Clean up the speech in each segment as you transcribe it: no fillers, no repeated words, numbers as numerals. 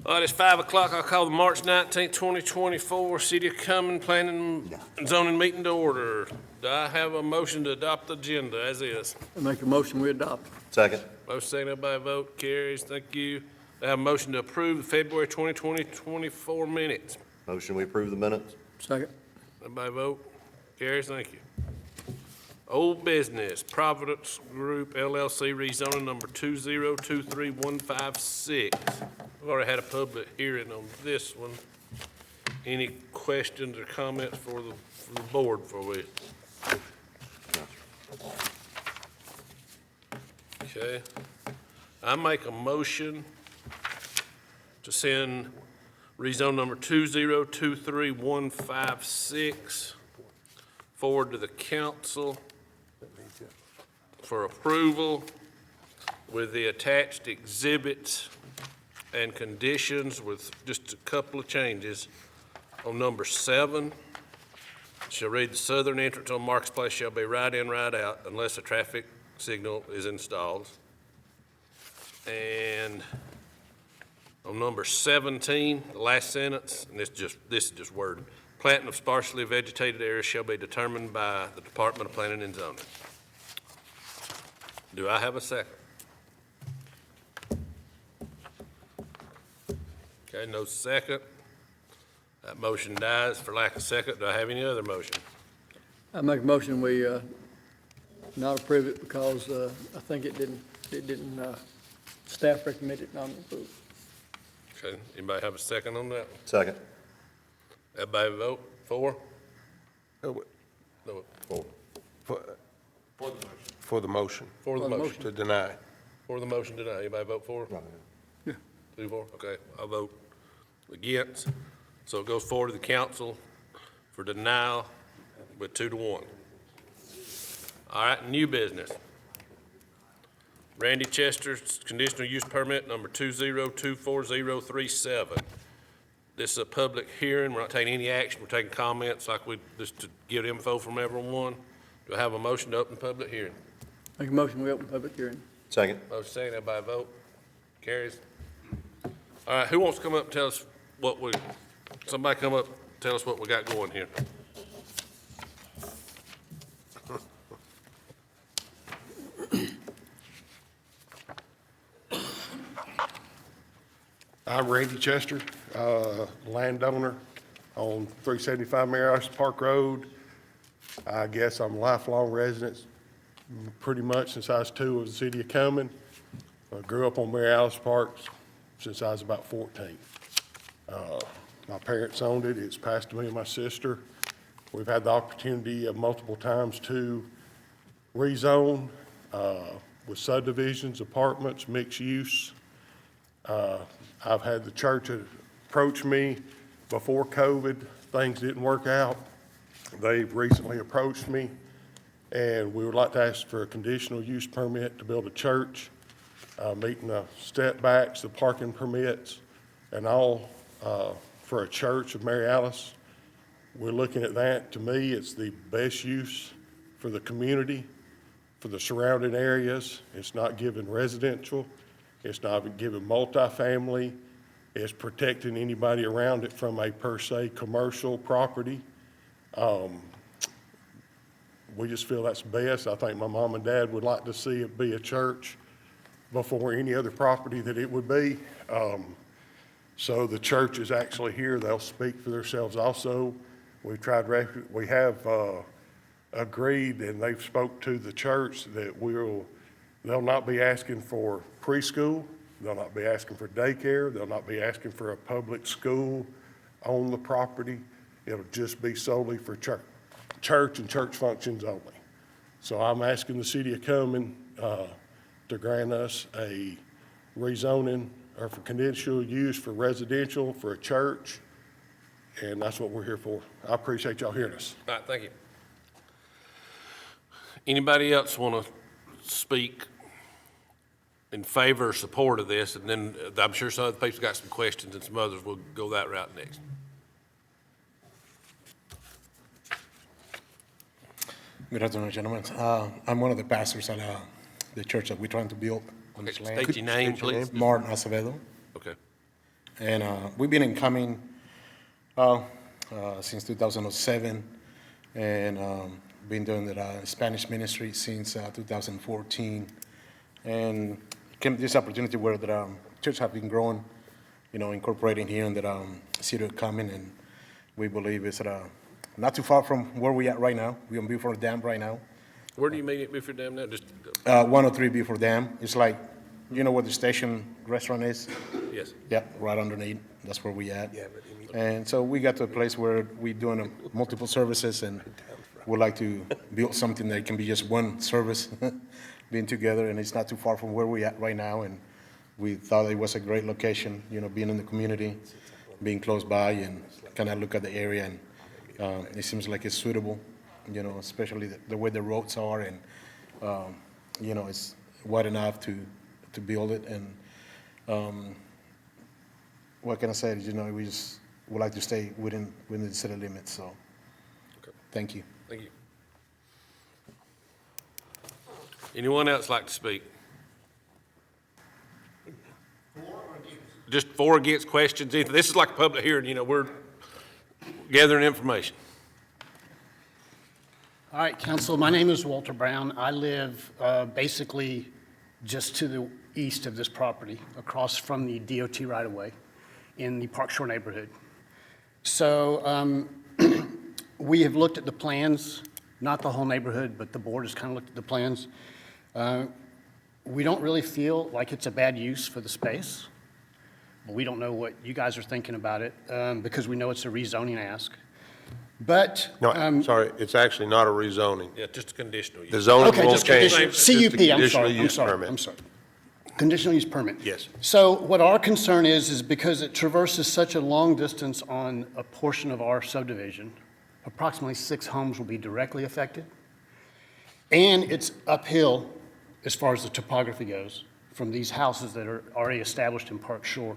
All right, it's 5 o'clock. I'll call the March 19th, 2024 City of Cumming Planning and Zoning meeting to order. Do I have a motion to adopt the agenda as is? I make a motion, we adopt. Second. Motion seconded by vote, carries. Thank you. I have a motion to approve the February 2024 minutes. Motion, we approve the minutes? Second. By vote, carries. Thank you. Old business, Providence Group LLC rezoning number 2023156. We've already had a public hearing on this one. Any questions or comments for the board before we? Okay. I make a motion to send rezone number 2023156 forward to the council for approval with the attached exhibits and conditions with just a couple of changes. On number 7, shall read the southern entrance on Marks Place shall be right in, right out unless a traffic signal is installed. And on number 17, the last sentence, and this is just word, planting of sparsely vegetated areas shall be determined by the Department of Planning and Zoning. Do I have a second? Okay, no second. That motion dies for lack of second. Do I have any other motion? I make a motion, we not approve it because I think it didn't, staff recommended not approved. Okay, anybody have a second on that? Second. Everybody vote for? No, No, for the motion, for the motion. to deny. For the motion tonight. Anybody vote for? Yeah. 2, 4, okay, I'll vote against. So it goes forward to the council for denial with 2 to 1. All right, new business. Randy Chester's conditional use permit number 2024037. This is a public hearing. We're not taking any action. We're taking comments like we just to get info from everyone. Do I have a motion to open public hearing? Make a motion, we open public hearing. Second. Motion second, everybody vote. Carries. All right, who wants to come up and tell us somebody come up and tell us what we got going here? I'm Randy Chester, landowner on 375 Marios Park Road. I guess I'm a lifelong resident, pretty much since I was 2 of the city of Cumming. I grew up on Mary Alice Park since I was about 14. My parents owned it. It's passed to me and my sister. We've had the opportunity of multiple times to rezone with subdivisions, apartments, mixed use. I've had the church approach me before COVID. Things didn't work out. They've recently approached me, and we would like to ask for a conditional use permit to build a church, meeting the step backs, the parking permits, and all for a church of Mary Alice. We're looking at that. To me, it's the best use for the community, for the surrounding areas. It's not given residential. It's not given multifamily. It's protecting anybody around it from a per se commercial property. We just feel that's best. I think my mom and dad would like to see it be a church before any other property that it would be. So the church is actually here. They'll speak for themselves also. We have agreed, and they've spoke to the church that they'll not be asking for preschool. They'll not be asking for daycare. They'll not be asking for a public school on the property. It'll just be solely for church and church functions only. So I'm asking the city of Cumming to grant us a rezoning or for conditional use for residential for a church, and that's what we're here for. I appreciate y'all hearing us. All right, thank you. Anybody else want to speak in favor or support of this? And then I'm sure some other people got some questions, and some others will go that route next. Good afternoon, gentlemen. I'm one of the pastors at the church that we're trying to build on this land. State your name, please. Martin Acevedo. Okay. And we've been in Cumming since 2007, and been doing the Spanish ministry since 2014. And came this opportunity where the church have been growing, incorporating here in the city of Cumming, and we believe it's not too far from where we at right now. We're on Beaufort Dam right now. Where do you mean at Beaufort Dam now? Just, 103 Beaufort Dam. It's like, where the station restaurant is? yes. Yep, right underneath. That's where we at. And so we got to a place where we're doing multiple services, and would like to build something that can be just one service being together, and it's not too far from where we at right now. And we thought it was a great location, being in the community, being close by, and kind of look at the area, and it seems like it's suitable, especially the way the roads are, and it's wide enough to build it. And what can I say? We just would like to stay within the city limits. So, thank you. Thank you. Anyone else like to speak? Just for or against questions, either. This is like a public hearing, we're gathering information. All right, council, my name is Walter Brown. I live basically just to the east of this property, across from the DOT right-of-way in the Park Shore neighborhood. So we have looked at the plans, not the whole neighborhood, but the board has kind of looked at the plans. We don't really feel like it's a bad use for the space. But we don't know what you guys are thinking about it because we know it's a rezoning ask. But No, sorry, it's actually not a rezoning. Yeah, just a conditional The use. zoning okay, won't just change. conditional, It's just a CUP, I'm conditional sorry, I'm use sorry, permit. I'm sorry. Conditional use permit. Yes. So what our concern is because it traverses such a long distance on a portion of our subdivision, approximately 6 homes will be directly affected. And it's uphill as far as the topography goes from these houses that are already established in Park Shore.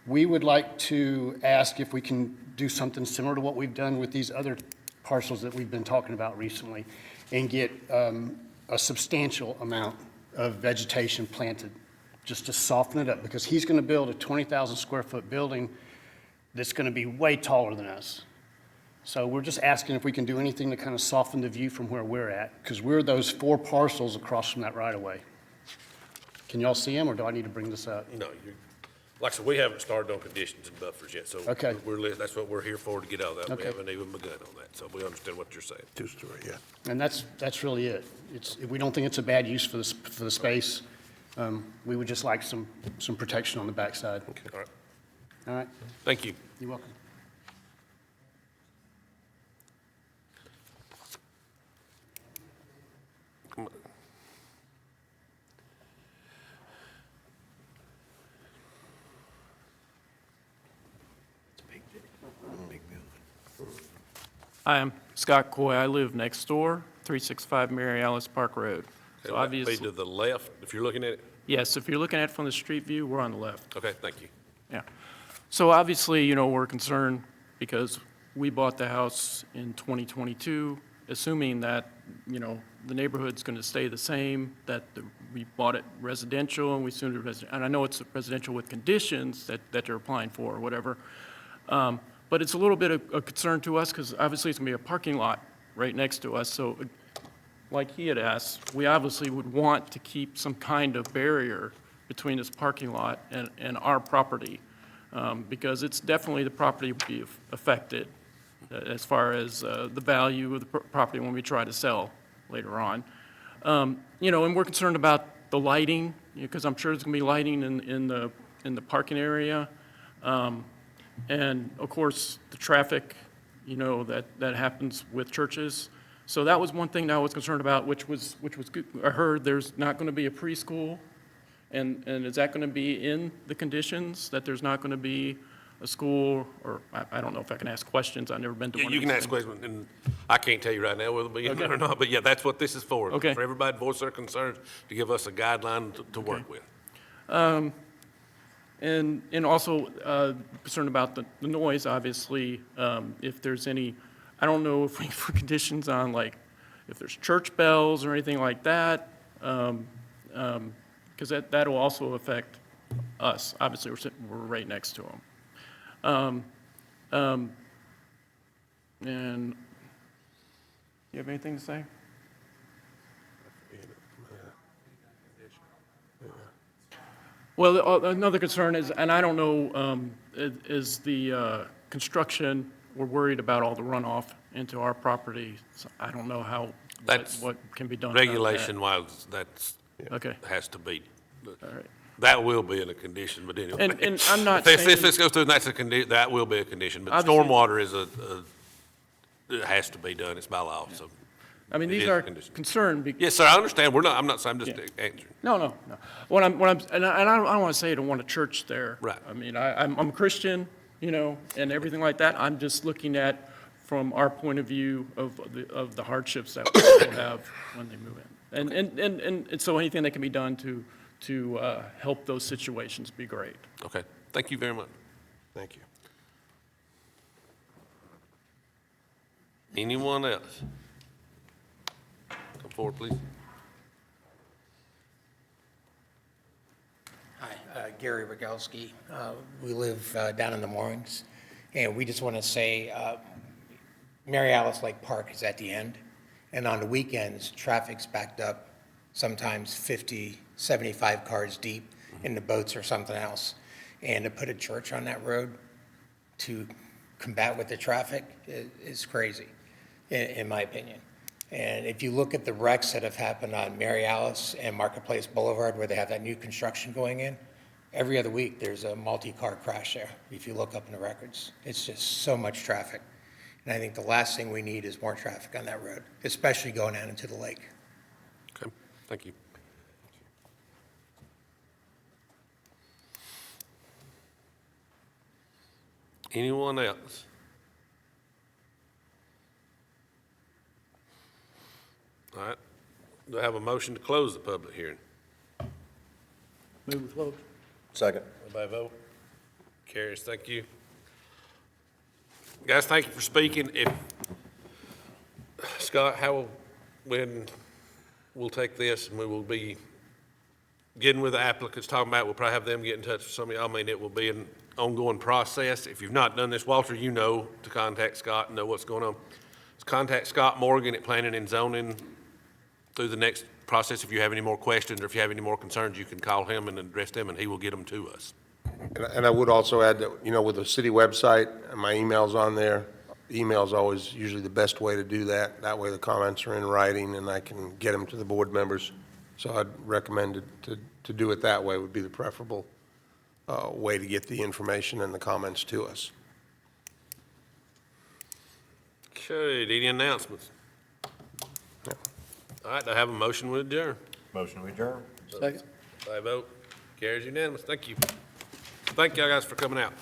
We would like to ask if we can do something similar to what we've done with these other parcels that we've been talking about recently and get a substantial amount of vegetation planted just to soften it up, because he's going to build a 20,000 square foot building that's going to be way taller than us. So we're just asking if we can do anything to kind of soften the view from where we're at, because we're those 4 parcels across from that right of way. Can y'all see them, or do I need to bring this up? No, like I said, we haven't started on conditions and buffers yet, so Okay. that's what we're here for, to get out of that. We Okay. haven't even begun on that, so we understand what you're saying. Two-story, yeah. And that's really it. We don't think it's a bad use for the space. We would just like some protection on the backside. All right, All right, thank you. you're welcome. Hi, I'm Scott Coy. I live next door, 365 Mary Alice Park Road. So Be obviously, to the left, if you're looking at it. yes, if you're looking at it from the street view, we're on the left. Okay, thank you. Yeah. So obviously, we're concerned because we bought the house in 2022, assuming that, the neighborhood's going to stay the same, that we bought it residential, and we assumed it residential. And I know it's residential with conditions that they're applying for or whatever. But it's a little bit of a concern to us because obviously it's going to be a parking lot right next to us. So like he had asked, we obviously would want to keep some kind of barrier between this parking lot and our property, because it's definitely the property would be affected as far as the value of the property when we try to sell later on. And we're concerned about the lighting, because I'm sure there's going to be lighting in the parking area. And of course, the traffic, that happens with churches. So that was one thing that I was concerned about, which was good. I heard there's not going to be a preschool, and is that going to be in the conditions, that there's not going to be a school, or I don't know if I can ask questions. I've never been to Yeah, one of you these can ask things. questions, and I can't tell you right now whether it'll be in there Okay. or not, but yeah, that's what this is for. Okay. For everybody to voice their concerns, to give us a guideline to work with. And also concerned about the noise, obviously, if there's any, I don't know if we put conditions on, like, if there's church bells or anything like that, because that'll also affect, us. Obviously, we're right next to them. And you have anything to say? Well, another concern is, and I don't know, is the construction, we're worried about all the runoff into our property. So I don't know how, That's what can be done about that. Regulation-wise, that's, Okay, has to be. all right. That will be in a condition, but anyway. And I'm not If saying, this goes through, and that's a that will be a condition, but Obviously- stormwater is it has to be done, it's by law, so. I mean, it is these a are condition. concerned because. Yes, sir, I understand, I'm not, I'm just Yeah. answering. No. And I don't want to say I don't want a church there. Right. I mean, I'm a Christian, and everything like that. I'm just looking at, from our point of view of the hardships that people have when they move in. And so anything that can be done to help those situations be great. Okay, thank you very much. Thank you. Anyone else? Come forward, please. Hi, Gary Rogalski. We live down in the Moorings, and we just want to say Mary Alice Lake Park is at the end, and on the weekends, traffic's backed up, sometimes 50, 75 cars deep in the boats or something else. And to put a church on that road to combat with the traffic is crazy, in my opinion. And if you look at the wrecks that have happened on Mary Alice and Marketplace Boulevard, where they have that new construction going in, every other week, there's a multi-car crash there, if you look up in the records. It's just so much traffic. And I think the last thing we need is more traffic on that road, especially going out into the lake. Okay, thank you. Anyone else? All right, do I have a motion to close the public hearing? Move to close. Second. By vote? Carries, thank you. Guys, thank you for speaking. Scott, when we'll take this and we will be getting with the applicants, talking about, we'll probably have them get in touch with some of y'all. I mean, it will be an ongoing process. If you've not done this, Walter, you know to contact Scott and know what's going on. Just contact Scott Morgan at Planning and Zoning through the next process. If you have any more questions or if you have any more concerns, you can call him and address them, and he will get them to us. And I would also add that, with the city website, my email's on there. Email's always usually the best way to do that. That way the comments are in writing and I can get them to the board members. So I'd recommend to do it that way would be the preferable way to get the information and the comments to us. Okay, any announcements? All right, I have a motion with adjourn. Motion to adjourn. Second. By vote, carries unanimous. Thank you. Thank y'all guys for coming out.